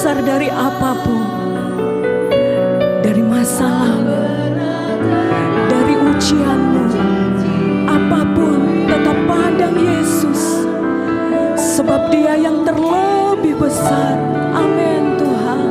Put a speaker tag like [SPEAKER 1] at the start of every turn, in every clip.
[SPEAKER 1] besar dari apapun, dari masa lalu, dari ujianmu, apapun tetap pandang Yesus, sebab Dia yang terlebih besar. Amin Tuhan.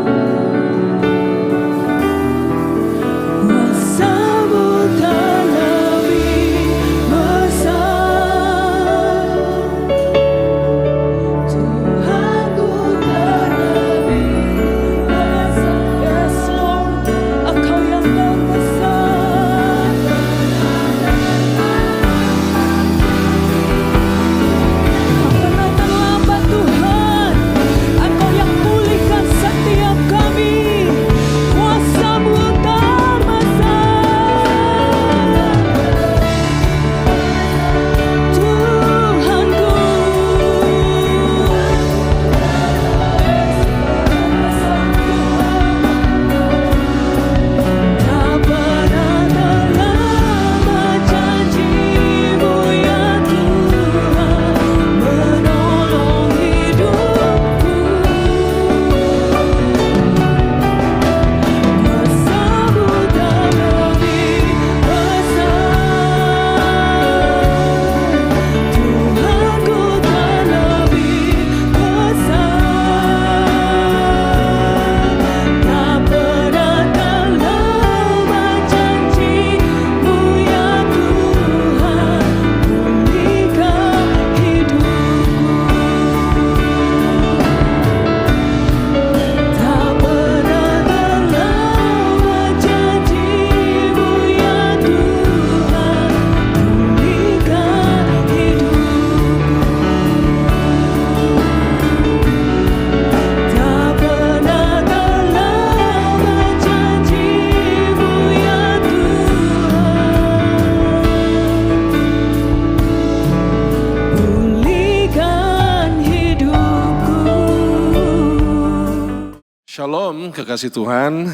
[SPEAKER 2] Shalom, kekasih Tuhan.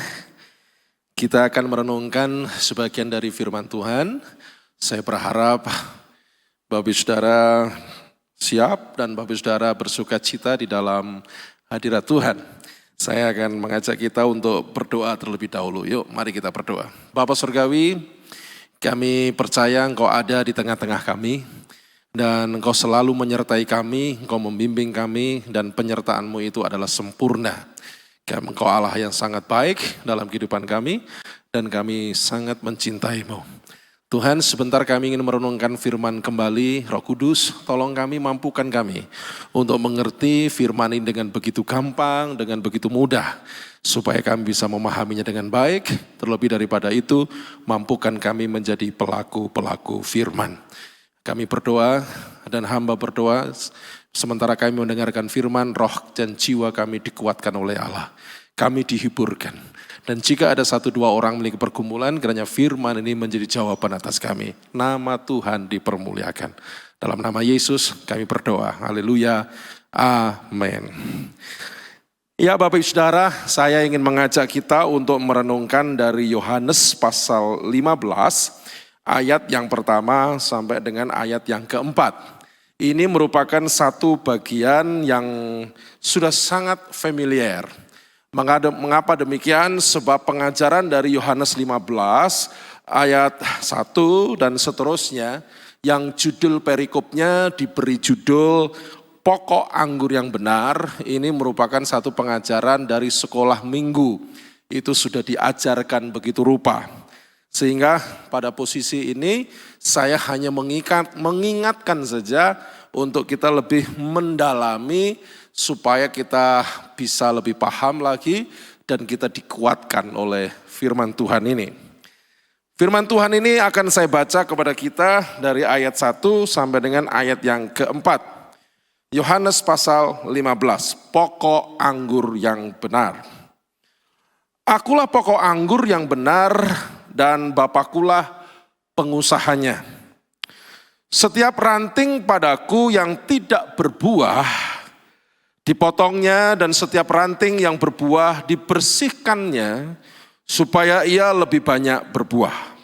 [SPEAKER 2] Kita akan merenungkan sebagian dari firman Tuhan. Saya berharap Bapak Saudara siap dan Bapak Saudara bersuka cita di dalam hadirat Tuhan. Saya akan mengajak kita untuk berdoa terlebih dahulu. Yuk, mari kita berdoa. Bapa Surgawi, kami percaya Engkau ada di tengah-tengah kami. Dan Engkau selalu menyertai kami, Engkau membimbing kami, dan penyertaan-Mu itu adalah sempurna. Engkau Allah yang sangat baik dalam kehidupan kami, dan kami sangat mencintai-Mu. Tuhan, sebentar kami ingin merenungkan firman kembali. Roh Kudus, tolong kami, mampukan kami untuk mengerti firman ini dengan begitu gampang, dengan begitu mudah, supaya kami bisa memahaminya dengan baik. Terlebih daripada itu, mampukan kami menjadi pelaku-pelaku firman. Kami berdoa dan hamba berdoa, sementara kami mendengarkan firman, roh dan jiwa kami dikuatkan oleh Allah. Kami dihiburkan. Dan jika ada 1-2 orang memiliki pergumulan, kiranya firman ini menjadi jawaban atas kami. Nama Tuhan dipermuliakan. Dalam nama Yesus kami berdoa. Haleluya. Amin. Ya Bapak Ibu Saudara, saya ingin mengajak kita untuk merenungkan dari Yohanes pasal 15, ayat yang pertama sampai dengan ayat yang keempat. Ini merupakan satu bagian yang sudah sangat familiar. Mengapa demikian? Sebab pengajaran dari Yohanes 15 ayat 1 dan seterusnya yang judul perikopnya diberi judul Pokok Anggur yang Benar. Ini merupakan satu pengajaran dari sekolah minggu. Itu sudah diajarkan begitu rupa. Sehingga pada posisi ini saya hanya mengingatkan saja untuk kita lebih mendalami supaya kita bisa lebih paham lagi dan kita dikuatkan oleh firman Tuhan ini. Firman Tuhan ini akan saya baca kepada kita dari ayat 1 sampai dengan ayat yang keempat. Yohanes pasal 15, pokok anggur yang benar. Akulah pokok anggur yang benar dan Bapakulah pengusahanya. Setiap ranting padaku yang tidak berbuah, dipotongnya, dan setiap ranting yang berbuah dibersihkannya, supaya ia lebih banyak berbuah.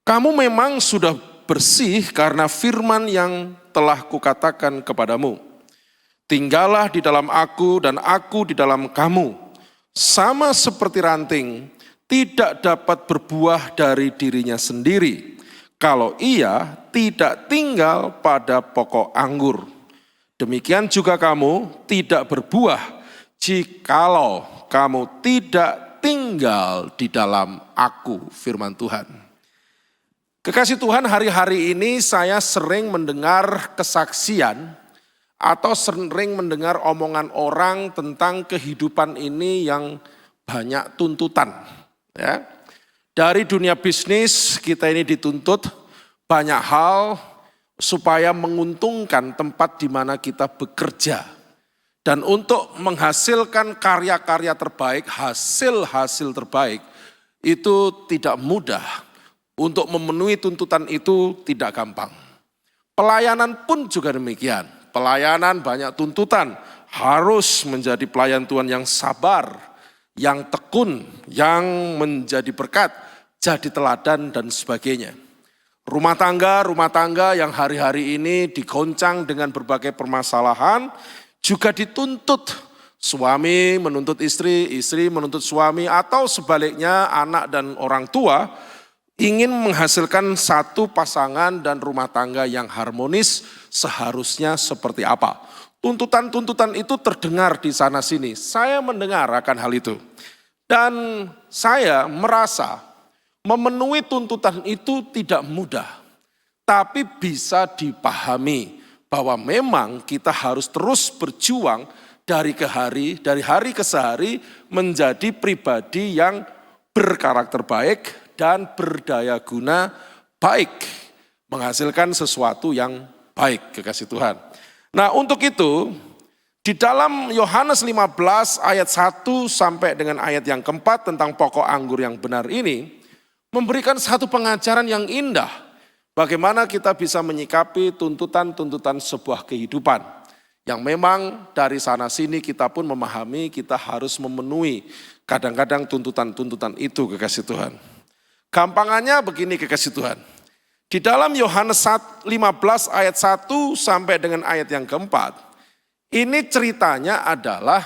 [SPEAKER 2] Kamu memang sudah bersih karena firman yang telah kukatakan kepadamu. Tinggallah di dalam aku dan aku di dalam kamu. Sama seperti ranting tidak dapat berbuah dari dirinya sendiri kalau ia tidak tinggal pada pokok anggur. Demikian juga kamu tidak berbuah jikalau kamu tidak tinggal di dalam aku, firman Tuhan. Kekasih Tuhan, hari-hari ini saya sering mendengar kesaksian atau sering mendengar omongan orang tentang kehidupan ini yang banyak tuntutan. Ya. Dari dunia bisnis kita ini dituntut banyak hal supaya menguntungkan tempat di mana kita bekerja. Dan untuk menghasilkan karya-karya terbaik, hasil-hasil terbaik itu tidak mudah. Untuk memenuhi tuntutan itu tidak gampang. Pelayanan pun juga demikian. Pelayanan banyak tuntutan, harus menjadi pelayan Tuhan yang sabar, yang tekun, yang menjadi berkat, jadi teladan dan sebagainya. Rumah tangga yang hari-hari ini digoncang dengan berbagai permasalahan, juga dituntut. Suami menuntut istri, istri menuntut suami, atau sebaliknya anak dan orang tua ingin menghasilkan satu pasangan dan rumah tangga yang harmonis seharusnya seperti apa. Tuntutan-tuntutan itu terdengar di sana sini. Saya mendengar akan hal itu. Dan saya merasa memenuhi tuntutan itu tidak mudah. Tapi bisa dipahami bahwa memang kita harus terus berjuang dari hari ke sehari menjadi pribadi yang berkarakter baik dan berdaya guna baik, menghasilkan sesuatu yang baik, kekasih Tuhan. Nah, untuk itu di dalam Yohanes 15 ayat 1 sampai dengan ayat yang keempat tentang pokok anggur yang benar ini memberikan satu pengajaran yang indah bagaimana kita bisa menyikapi tuntutan-tuntutan sebuah kehidupan yang memang dari sana sini kita pun memahami kita harus memenuhi kadang-kadang tuntutan-tuntutan itu, kekasih Tuhan. Gampangannya begini, kekasih Tuhan. Di dalam Yohanes 15 ayat 1 sampai dengan ayat yang keempat, ini ceritanya adalah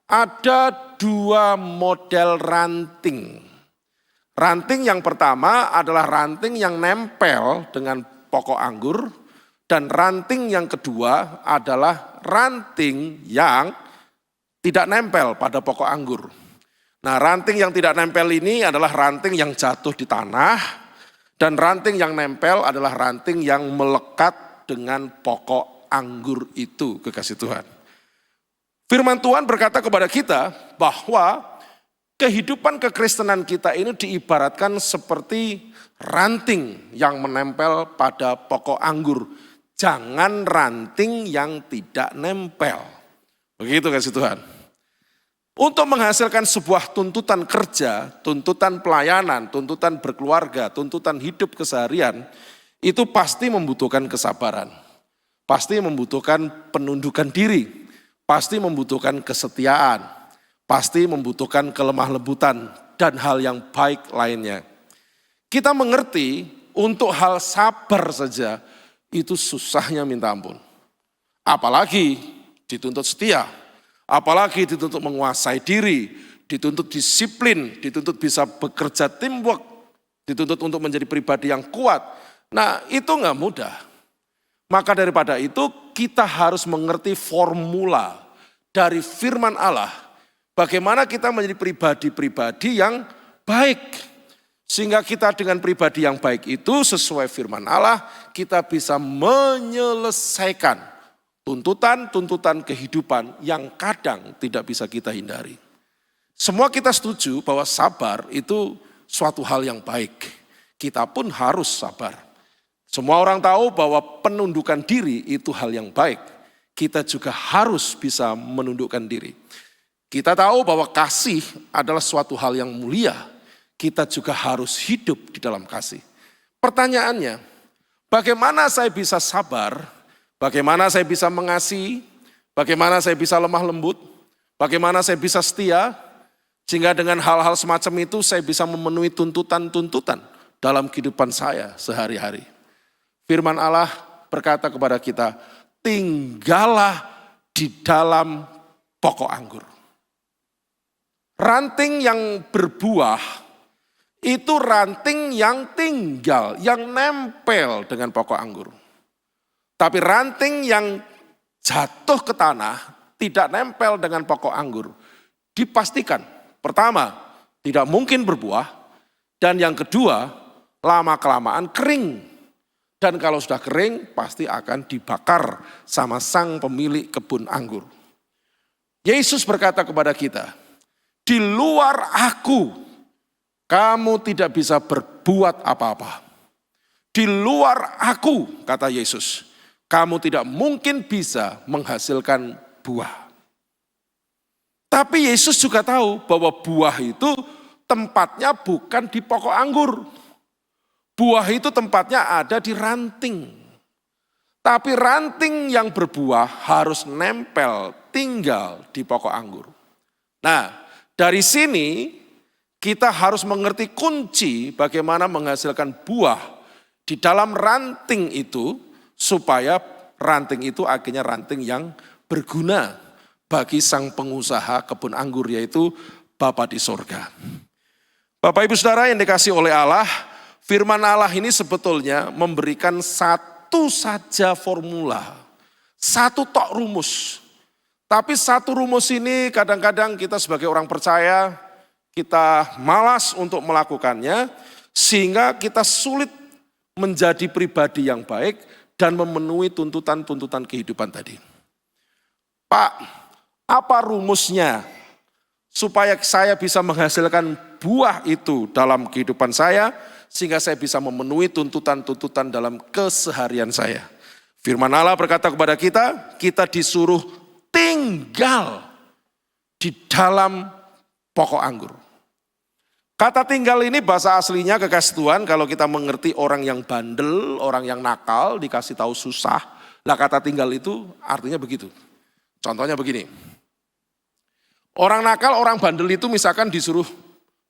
[SPEAKER 2] ada dua model ranting. Ranting yang pertama adalah ranting yang nempel dengan pokok anggur, dan ranting yang kedua adalah ranting yang tidak nempel pada pokok anggur. Nah, ranting yang tidak nempel ini adalah ranting yang jatuh di tanah, dan ranting yang nempel adalah ranting yang melekat dengan pokok anggur itu, kekasih Tuhan. Firman Tuhan berkata kepada kita bahwa kehidupan kekristenan kita ini diibaratkan seperti ranting yang menempel pada pokok anggur. Jangan ranting yang tidak nempel. Begitu, kasih Tuhan. Untuk menghasilkan sebuah tuntutan kerja, tuntutan pelayanan, tuntutan berkeluarga, tuntutan hidup keseharian, itu pasti membutuhkan kesabaran. Pasti membutuhkan penundukan diri, pasti membutuhkan kesetiaan, pasti membutuhkan kelemah lembutan dan hal yang baik lainnya. Kita mengerti untuk hal sabar saja itu susahnya minta ampun. Apalagi dituntut setia. Apalagi dituntut menguasai diri, dituntut disiplin, dituntut bisa bekerja teamwork, dituntut untuk menjadi pribadi yang kuat. Nah, itu enggak mudah. Maka daripada itu kita harus mengerti formula dari firman Allah. Bagaimana kita menjadi pribadi-pribadi yang baik. Sehingga kita dengan pribadi yang baik itu sesuai firman Allah, kita bisa menyelesaikan tuntutan-tuntutan kehidupan yang kadang tidak bisa kita hindari. Semua kita setuju bahwa sabar itu suatu hal yang baik. Kita pun harus sabar. Semua orang tahu bahwa penundukan diri itu hal yang baik. Kita juga harus bisa menundukkan diri. Kita tahu bahwa kasih adalah suatu hal yang mulia. Kita juga harus hidup di dalam kasih. Pertanyaannya, bagaimana saya bisa sabar? Bagaimana saya bisa mengasihi, bagaimana saya bisa lemah lembut, bagaimana saya bisa setia, sehingga dengan hal-hal semacam itu saya bisa memenuhi tuntutan-tuntutan dalam kehidupan saya sehari-hari. Firman Allah berkata kepada kita, tinggallah di dalam pokok anggur. Ranting yang berbuah itu ranting yang tinggal, yang nempel dengan pokok anggur. Tapi ranting yang jatuh ke tanah, tidak nempel dengan pokok anggur, dipastikan pertama tidak mungkin berbuah, dan yang kedua lama-kelamaan kering. Dan kalau sudah kering pasti akan dibakar sama sang pemilik kebun anggur. Yesus berkata kepada kita, di luar aku kamu tidak bisa berbuat apa-apa. Di luar aku, kata Yesus, kamu tidak mungkin bisa menghasilkan buah. Tapi Yesus juga tahu bahwa buah itu tempatnya bukan di pokok anggur. Buah itu tempatnya ada di ranting. Tapi ranting yang berbuah harus nempel, tinggal di pokok anggur. Nah, dari sini kita harus mengerti kunci bagaimana menghasilkan buah di dalam ranting itu, supaya ranting itu akhirnya ranting yang berguna bagi sang pengusaha kebun anggur, yaitu Bapa di sorga. Bapak Ibu Saudara yang dikasihi oleh Allah, firman Allah ini sebetulnya memberikan satu saja formula, satu tok rumus. Tapi satu rumus ini kadang-kadang kita sebagai orang percaya, kita malas untuk melakukannya, sehingga kita sulit menjadi pribadi yang baik dan memenuhi tuntutan-tuntutan kehidupan tadi. Pak, apa rumusnya supaya saya bisa menghasilkan buah itu dalam kehidupan saya, sehingga saya bisa memenuhi tuntutan-tuntutan dalam keseharian saya? Firman Allah berkata kepada kita, kita disuruh tinggal di dalam pokok anggur. Kata tinggal ini bahasa aslinya, kekasih Tuhan, kalau kita mengerti orang yang bandel, orang yang nakal, dikasih tahu susah. Lah kata tinggal itu artinya begitu. Contohnya begini. Orang nakal, orang bandel itu misalkan disuruh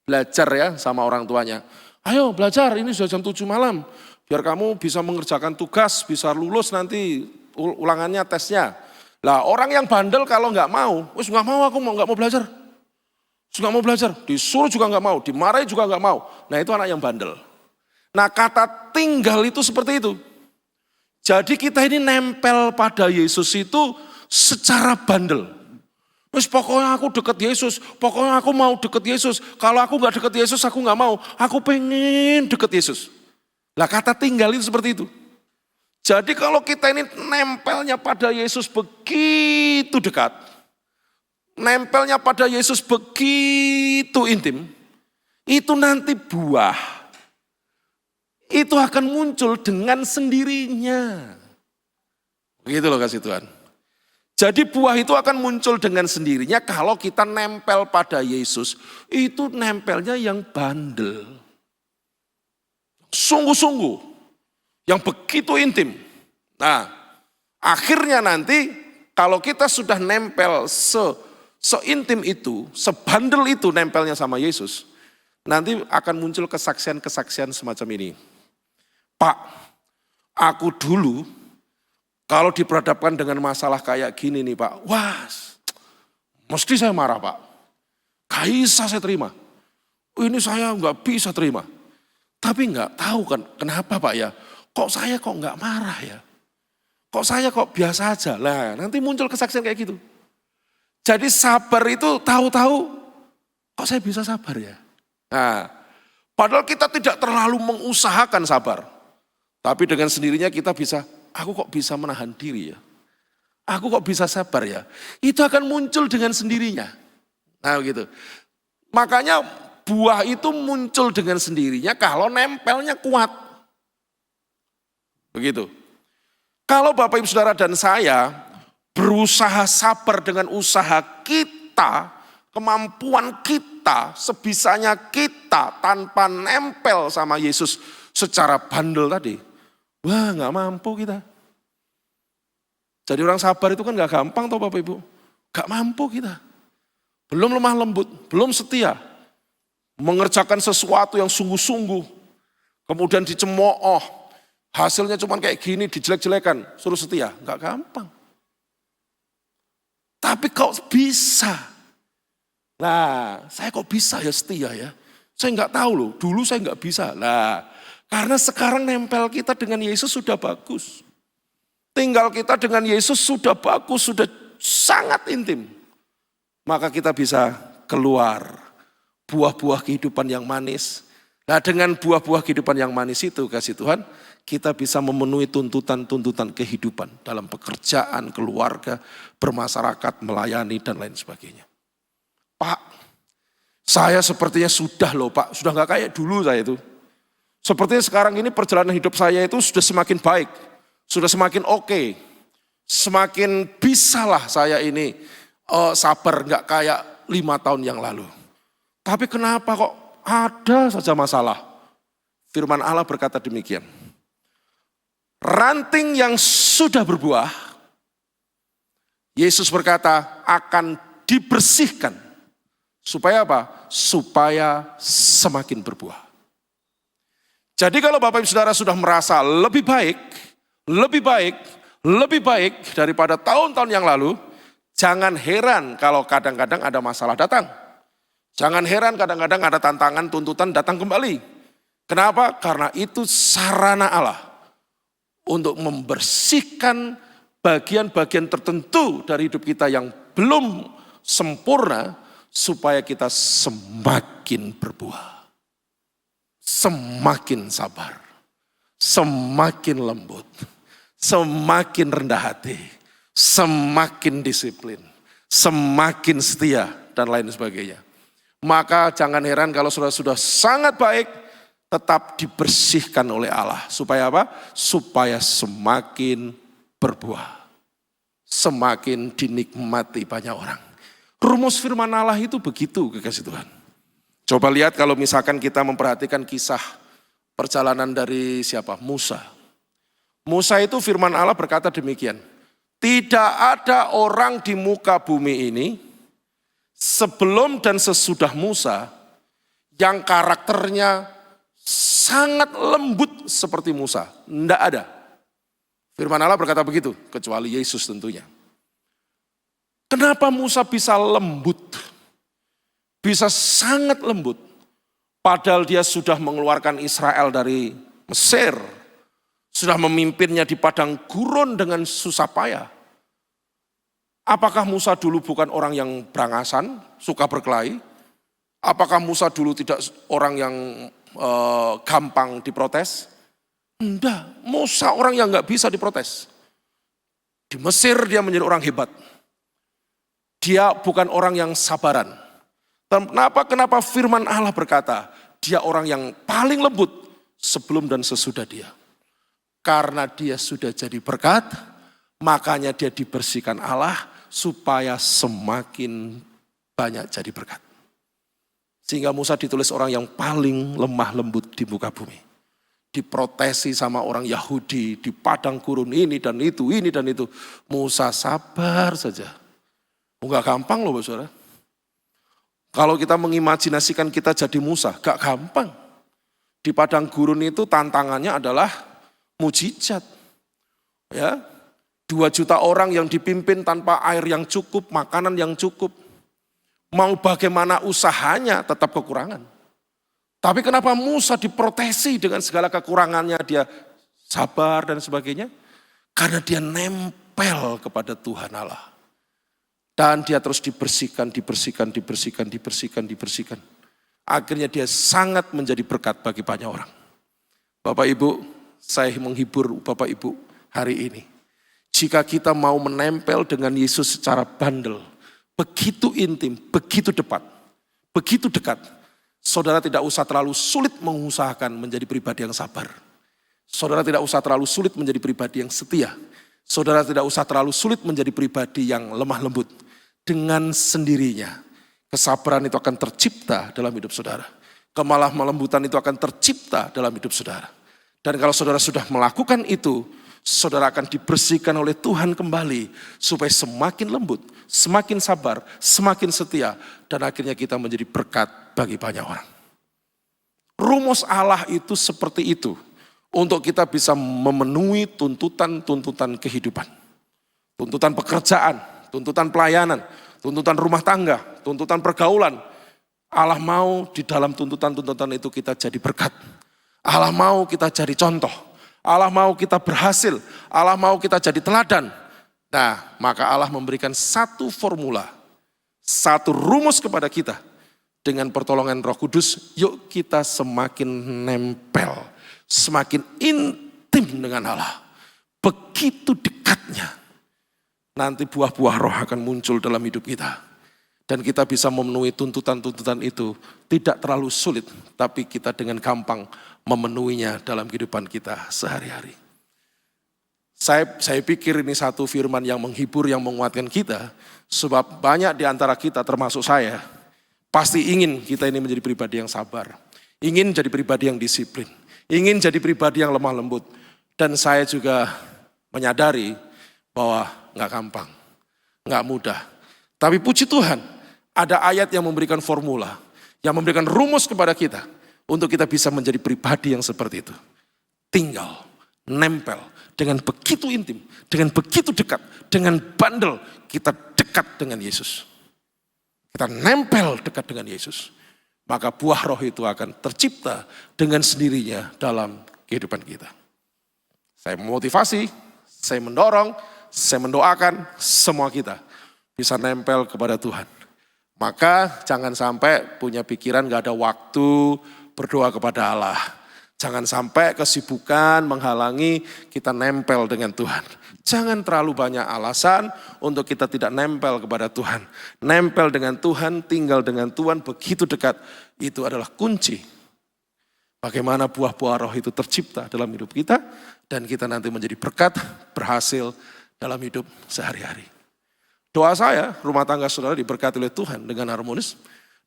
[SPEAKER 2] belajar ya sama orang tuanya. Ayo belajar, ini sudah jam 7 malam. Biar kamu bisa mengerjakan tugas, bisa lulus nanti ulangannya, tesnya. Lah orang yang bandel kalau nggak mau, wis nggak mau, aku nggak mau belajar. Nggak mau belajar, disuruh juga nggak mau, dimarahi juga nggak mau. Nah itu anak yang bandel. Nah kata tinggal itu seperti itu. Jadi kita ini nempel pada Yesus itu secara bandel. Wis pokoknya aku deket Yesus, pokoknya aku mau deket Yesus. Kalau aku nggak deket Yesus aku nggak mau, aku pengen deket Yesus. Lah kata tinggal itu seperti itu. Jadi kalau kita ini nempelnya pada Yesus begitu dekat, nempelnya pada Yesus begitu intim, itu nanti buah itu akan muncul dengan sendirinya. Begitu loh kasih Tuhan. Jadi buah itu akan muncul dengan sendirinya kalau kita nempel pada Yesus. Itu nempelnya yang bandel. Sungguh-sungguh. Yang begitu intim. Nah, akhirnya nanti kalau kita sudah nempel seintim itu, sebandel itu nempelnya sama Yesus, nanti akan muncul kesaksian-kesaksian semacam ini. Pak, aku dulu kalau diperhadapkan dengan masalah kayak gini nih Pak, wah, mesti saya marah Pak. Gak bisa saya terima. Ini saya nggak bisa terima. Tapi nggak tahu kan kenapa Pak ya, kok saya kok nggak marah ya. Kok saya kok biasa aja. Lah nanti muncul kesaksian kayak gitu. Jadi sabar itu tahu-tahu, kok saya bisa sabar ya? Nah, padahal kita tidak terlalu mengusahakan sabar. Tapi dengan sendirinya kita bisa, aku kok bisa menahan diri ya? Aku kok bisa sabar ya? Itu akan muncul dengan sendirinya. Nah gitu. Makanya buah itu muncul dengan sendirinya kalau nempelnya kuat. Begitu. Kalau Bapak Ibu Saudara dan saya berusaha sabar dengan usaha kita, kemampuan kita, sebisanya kita tanpa nempel sama Yesus secara bandel tadi. Wah gak mampu kita. Jadi orang sabar itu kan gak gampang toh Bapak Ibu. Gak mampu kita. Belum lemah lembut, belum setia. Mengerjakan sesuatu yang sungguh-sungguh. Kemudian dicemooh. Hasilnya cuma kayak gini, dijelek-jelekan. Suruh setia, gak gampang. Tapi kok bisa? Nah, saya kok bisa ya setia ya? Saya nggak tahu loh, dulu saya nggak bisa. Nah, karena sekarang nempel kita dengan Yesus sudah bagus. Tinggal kita dengan Yesus sudah bagus, sudah sangat intim. Maka kita bisa keluar buah-buah kehidupan yang manis. Nah, dengan buah-buah kehidupan yang manis itu, kasih Tuhan, kita bisa memenuhi tuntutan-tuntutan kehidupan dalam pekerjaan, keluarga, bermasyarakat, melayani, dan lain sebagainya. Pak, saya sepertinya sudah loh Pak, sudah gak kayak dulu saya itu. Sepertinya sekarang ini perjalanan hidup saya itu sudah semakin baik, sudah semakin oke, semakin bisalah saya ini sabar gak kayak 5 tahun yang lalu. Tapi kenapa kok ada saja masalah? Firman Allah berkata demikian. Ranting yang sudah berbuah, Yesus berkata akan dibersihkan. Supaya apa? Supaya semakin berbuah. Jadi kalau Bapak Ibu Saudara sudah merasa lebih baik daripada tahun-tahun yang lalu, jangan heran kalau kadang-kadang ada masalah datang. Jangan heran kadang-kadang ada tantangan, tuntutan datang kembali. Kenapa? Karena itu sarana Allah untuk membersihkan bagian-bagian tertentu dari hidup kita yang belum sempurna supaya kita semakin berbuah. Semakin sabar, semakin lembut, semakin rendah hati, semakin disiplin, semakin setia, dan lain sebagainya. Maka jangan heran kalau sudah sangat baik, tetap dibersihkan oleh Allah. Supaya apa? Supaya semakin berbuah. Semakin dinikmati banyak orang. Rumus firman Allah itu begitu, kekasih Tuhan. Coba lihat kalau misalkan kita memperhatikan kisah perjalanan dari siapa? Musa. Musa itu firman Allah berkata demikian. Tidak ada orang di muka bumi ini sebelum dan sesudah Musa yang karakternya sangat lembut seperti Musa. Tidak ada. Firman Allah berkata begitu, kecuali Yesus tentunya. Kenapa Musa bisa lembut? Bisa sangat lembut. Padahal dia sudah mengeluarkan Israel dari Mesir. Sudah memimpinnya di padang gurun dengan susah payah. Apakah Musa dulu bukan orang yang berangasan, suka berkelahi? Apakah Musa dulu tidak orang yang gampang diprotes? Enggak, Musa orang yang gak bisa diprotes. Di Mesir dia menjadi orang hebat. Dia bukan orang yang sabaran. Kenapa firman Allah berkata, dia orang yang paling lembut sebelum dan sesudah dia. Karena dia sudah jadi berkat, makanya dia dibersihkan Allah supaya semakin banyak jadi berkat. Sehingga Musa ditulis orang yang paling lemah lembut di muka bumi. Diprotesi sama orang Yahudi di padang gurun ini dan itu. Musa sabar saja. Enggak gampang loh, saudara. Kalau kita mengimajinasikan kita jadi Musa, gak gampang. Di padang gurun itu tantangannya adalah mujizat. Ya, 2 juta orang yang dipimpin tanpa air yang cukup, makanan yang cukup. Mau bagaimana usahanya tetap kekurangan. Tapi kenapa Musa diprotesi dengan segala kekurangannya, dia sabar dan sebagainya? Karena dia nempel kepada Tuhan Allah. Dan dia terus dibersihkan. Akhirnya dia sangat menjadi berkat bagi banyak orang. Bapak Ibu, saya menghibur Bapak Ibu hari ini. Jika kita mau menempel dengan Yesus secara bandel, begitu intim, begitu dekat, saudara tidak usah terlalu sulit mengusahakan menjadi pribadi yang sabar. Saudara tidak usah terlalu sulit menjadi pribadi yang setia. Saudara tidak usah terlalu sulit menjadi pribadi yang lemah lembut. Dengan sendirinya, kesabaran itu akan tercipta dalam hidup saudara. Kemalah melembutan itu akan tercipta dalam hidup saudara. Dan kalau saudara sudah melakukan itu, saudara akan dibersihkan oleh Tuhan kembali. Supaya semakin lembut, semakin sabar, semakin setia. Dan akhirnya kita menjadi berkat bagi banyak orang. Rumus Allah itu seperti itu. Untuk kita bisa memenuhi tuntutan-tuntutan kehidupan. Tuntutan pekerjaan, tuntutan pelayanan, tuntutan rumah tangga, tuntutan pergaulan. Allah mau di dalam tuntutan-tuntutan itu kita jadi berkat. Allah mau kita jadi contoh. Allah mau kita berhasil. Allah mau kita jadi teladan. Nah, maka Allah memberikan satu formula, satu rumus kepada kita. Dengan pertolongan Roh Kudus, yuk kita semakin nempel, semakin intim dengan Allah. Begitu dekatnya, nanti buah-buah roh akan muncul dalam hidup kita. Dan kita bisa memenuhi tuntutan-tuntutan itu tidak terlalu sulit, tapi kita dengan gampang memenuhinya dalam kehidupan kita sehari-hari. Saya pikir ini satu firman yang menghibur, yang menguatkan kita, sebab banyak di antara kita termasuk saya, pasti ingin kita ini menjadi pribadi yang sabar, ingin jadi pribadi yang disiplin, ingin jadi pribadi yang lemah lembut. Dan saya juga menyadari bahwa gak gampang, gak mudah. Tapi puji Tuhan, ada ayat yang memberikan formula, yang memberikan rumus kepada kita, untuk kita bisa menjadi pribadi yang seperti itu. Tinggal, nempel, dengan begitu intim, dengan begitu dekat, dengan bandel, kita dekat dengan Yesus. Kita nempel dekat dengan Yesus. Maka buah roh itu akan tercipta dengan sendirinya dalam kehidupan kita. Saya memotivasi, saya mendorong, saya mendoakan semua kita bisa nempel kepada Tuhan. Maka jangan sampai punya pikiran gak ada waktu berdoa kepada Allah. Jangan sampai kesibukan menghalangi kita nempel dengan Tuhan. Jangan terlalu banyak alasan untuk kita tidak nempel kepada Tuhan. Nempel dengan Tuhan, tinggal dengan Tuhan begitu dekat. Itu adalah kunci. Bagaimana buah-buah roh itu tercipta dalam hidup kita. Dan kita nanti menjadi berkat, berhasil dalam hidup sehari-hari. Doa saya, rumah tangga saudara diberkati oleh Tuhan dengan harmonis.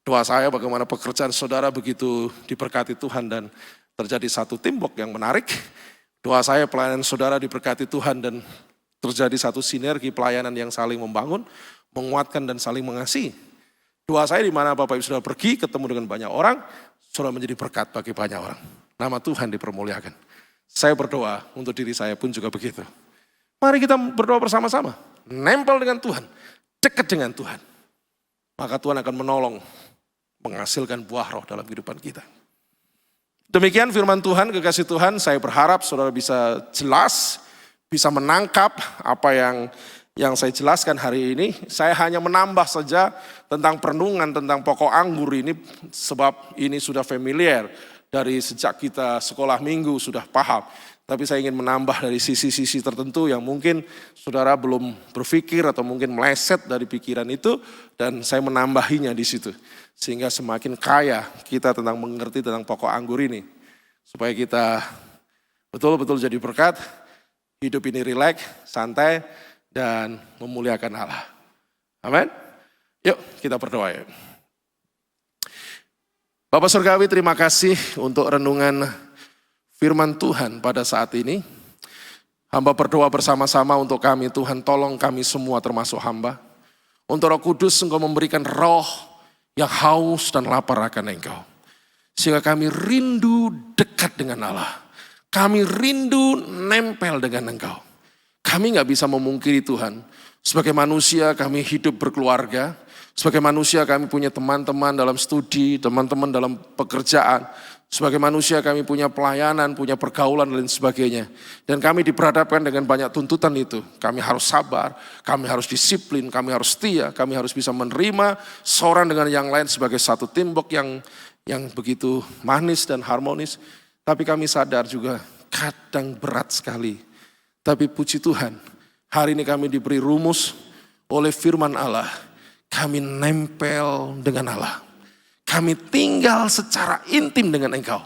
[SPEAKER 2] Doa saya bagaimana pekerjaan saudara begitu diberkati Tuhan dan terjadi satu teamwork yang menarik. Doa saya pelayanan saudara diberkati Tuhan dan terjadi satu sinergi pelayanan yang saling membangun, menguatkan dan saling mengasihi. Doa saya di mana Bapak Ibu saudara pergi ketemu dengan banyak orang, saudara menjadi berkat bagi banyak orang. Nama Tuhan dipermuliakan. Saya berdoa untuk diri saya pun juga begitu. Mari kita berdoa bersama-sama. Nempel dengan Tuhan, dekat dengan Tuhan. Maka Tuhan akan menolong, menghasilkan buah roh dalam kehidupan kita. Demikian firman Tuhan, kekasih Tuhan, saya berharap saudara bisa jelas, bisa menangkap apa yang saya jelaskan hari ini. Saya hanya menambah saja tentang perenungan, tentang pokok anggur ini, sebab ini sudah familiar dari sejak kita sekolah minggu sudah paham. Tapi saya ingin menambah dari sisi-sisi tertentu yang mungkin saudara belum berpikir atau mungkin meleset dari pikiran itu. Dan saya menambahinya di situ. Sehingga semakin kaya kita tentang mengerti tentang pokok anggur ini. Supaya kita betul-betul jadi berkat, hidup ini rileks, santai, dan memuliakan Allah. Amin. Yuk kita berdoa ya. Bapak Surgawi, terima kasih untuk renungan firman Tuhan pada saat ini. Hamba berdoa bersama-sama untuk kami, Tuhan tolong kami semua termasuk hamba. Untuk Roh Kudus Engkau memberikan roh yang haus dan lapar akan Engkau. Sehingga kami rindu dekat dengan Allah. Kami rindu nempel dengan Engkau. Kami gak bisa memungkiri Tuhan. Sebagai manusia kami hidup berkeluarga. Sebagai manusia kami punya teman-teman dalam studi, teman-teman dalam pekerjaan. Sebagai manusia kami punya pelayanan, punya pergaulan dan lain sebagainya. Dan kami diperhadapkan dengan banyak tuntutan itu. Kami harus sabar, kami harus disiplin, kami harus setia, kami harus bisa menerima seorang dengan yang lain sebagai satu teamwork yang begitu manis dan harmonis. Tapi kami sadar juga kadang berat sekali. Tapi puji Tuhan, hari ini kami diberi rumus oleh firman Allah. Kami nempel dengan Allah. Kami tinggal secara intim dengan Engkau.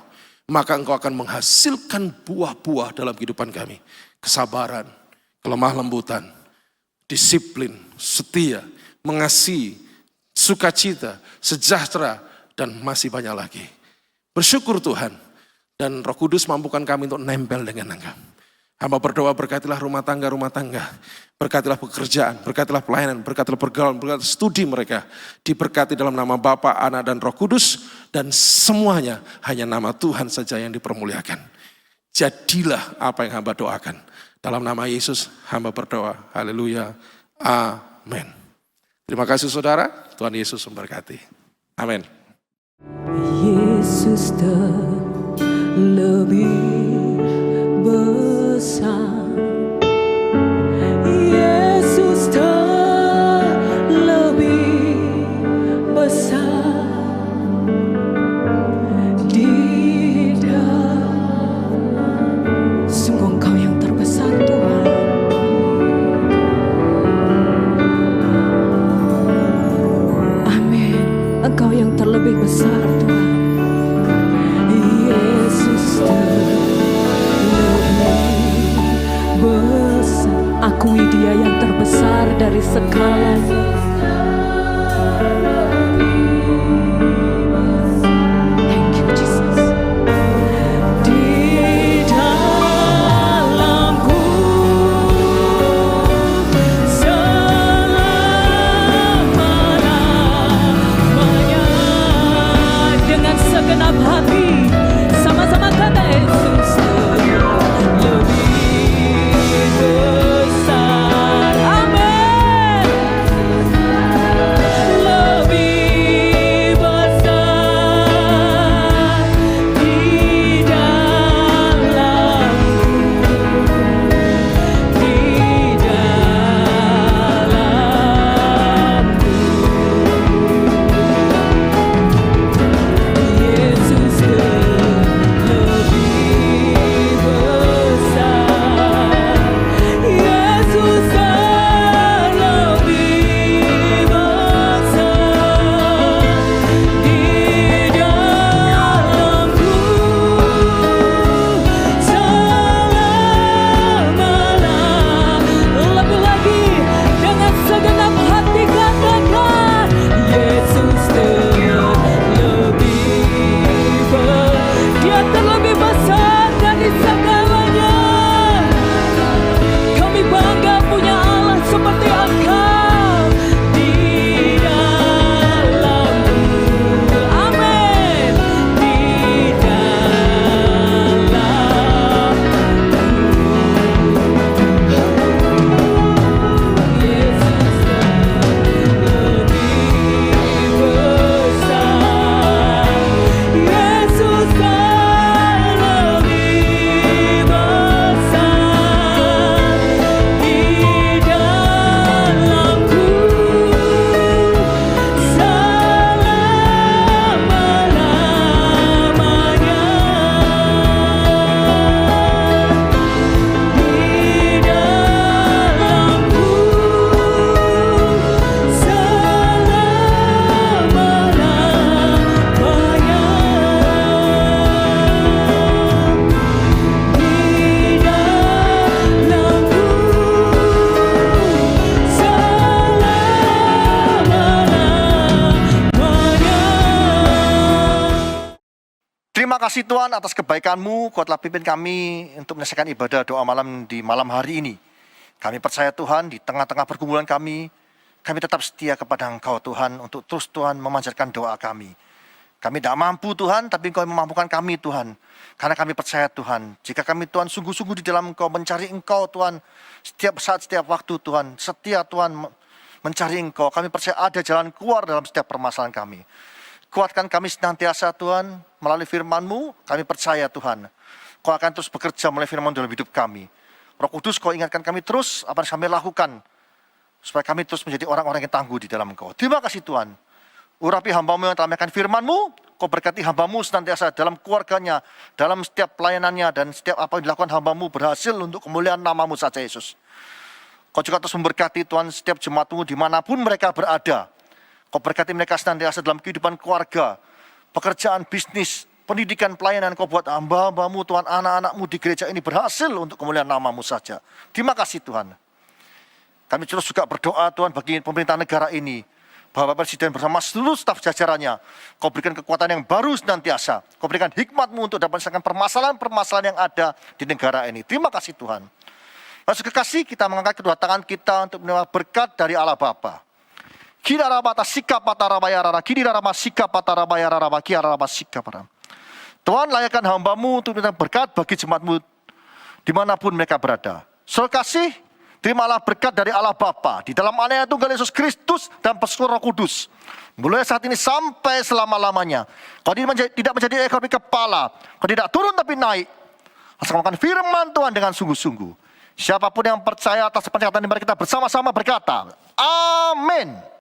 [SPEAKER 2] Maka Engkau akan menghasilkan buah-buah dalam kehidupan kami. Kesabaran, kelemah lembutan, disiplin, setia, mengasihi, sukacita, sejahtera, dan masih banyak lagi. Bersyukur Tuhan. Dan Roh Kudus mampukan kami untuk nempel dengan Engkau. Hamba berdoa berkatilah rumah tangga, berkatilah pekerjaan, berkatilah pelayanan, berkatilah pergaulan, berkatilah studi mereka. Diberkati dalam nama Bapa, Anak, dan Roh Kudus. Dan semuanya hanya nama Tuhan saja yang dipermuliakan. Jadilah apa yang hamba doakan. Dalam nama Yesus hamba berdoa. Haleluya. Amin. Amin. Terima kasih saudara, Tuhan Yesus memberkati. Amin.
[SPEAKER 1] Yesus terlebih besar. Yesus terlebih besar. Di dalam sungguh Engkau yang terbesar Tuhan. Amin. Engkau yang terlebih besar Tuhan. Yesus terlebih besar. Akui Dia yang terbesar dari segalanya. Thank you Jesus. Di dalamku selama-lamanya, dengan segenap hati sama-sama kata Yesus lebih besar. Amin. Lebih besar di dalamku, di dalamku. Yesus lebih besar. Yesus lebih besar di dalamku selama-lamanya. Lebih lagi dengan segenap hati katakan Yesus Dia terlebih besar dari segalanya. Kami bangga punya Allah seperti Engkau di dalamku. Amin. Di dalamku. Yesus lebih besar. Yesus lebih besar di dalamku selama-lamanya. Di dalamku
[SPEAKER 3] Terima kasih Tuhan atas kebaikan-Mu, Kau telah pimpin kami untuk menyelesaikan ibadah doa malam di malam hari ini. Kami percaya Tuhan, di tengah-tengah pergumulan kami tetap setia kepada Engkau Tuhan, untuk terus Tuhan memanjatkan doa kami. Kami tidak mampu Tuhan, tapi Engkau memampukan kami Tuhan. Karena kami percaya Tuhan, jika kami Tuhan sungguh-sungguh di dalam Engkau, mencari Engkau Tuhan, setiap saat, setiap waktu Tuhan, setia Tuhan mencari Engkau, kami percaya ada jalan keluar dalam setiap permasalahan kami. Kuatkan kami senantiasa Tuhan, melalui firman-Mu, kami percaya Tuhan, Kau akan terus bekerja melalui firman dalam hidup kami. Roh Kudus, Kau ingatkan kami terus apa yang kami lakukan, supaya kami terus menjadi orang-orang yang tangguh di dalam Engkau. Terima kasih Tuhan. Urapi hamba-Mu yang telah menyampaikan firman-Mu, Kau berkati hamba-Mu senantiasa dalam keluarganya, dalam setiap pelayanannya, dan setiap apa yang dilakukan hamba-Mu berhasil untuk kemuliaan nama-Mu saja Yesus. Kau juga terus memberkati Tuhan setiap jemaat-Mu dimanapun mereka berada. Kau berkati mereka senantiasa dalam kehidupan keluarga, pekerjaan, bisnis, pendidikan, pelayanan. Kau buat hamba-hamba-Mu Tuhan, anak-anak-Mu di gereja ini berhasil untuk kemuliaan nama-Mu saja. Terima kasih Tuhan. Kami terus juga berdoa Tuhan bagi pemerintah negara ini, Bapak Presiden bersama seluruh staf jajarannya. Kau berikan kekuatan yang baru senantiasa. Kau berikan hikmat-Mu untuk dapat menyelesaikan permasalahan-permasalahan yang ada di negara ini. Terima kasih Tuhan. Lalu kekasih, kita mengangkat kedua tangan kita untuk menerima berkat dari Allah Bapa. Tuhan, layakkan hamba-Mu untuk minta berkat bagi jemaat-Mu dimanapun mereka berada. Saudara kasih, Terimalah berkat dari Allah Bapa di dalam anaknya Tunggal Yesus Kristus dan persekutuan Roh Kudus. Mulai saat ini sampai selama-lamanya. Kau tidak menjadi ekor tapi kepala. Kau tidak turun tapi naik. Asal makan firman Tuhan dengan sungguh-sungguh. Siapapun yang percaya atas perkataan ini, mari kita bersama-sama berkata, amin.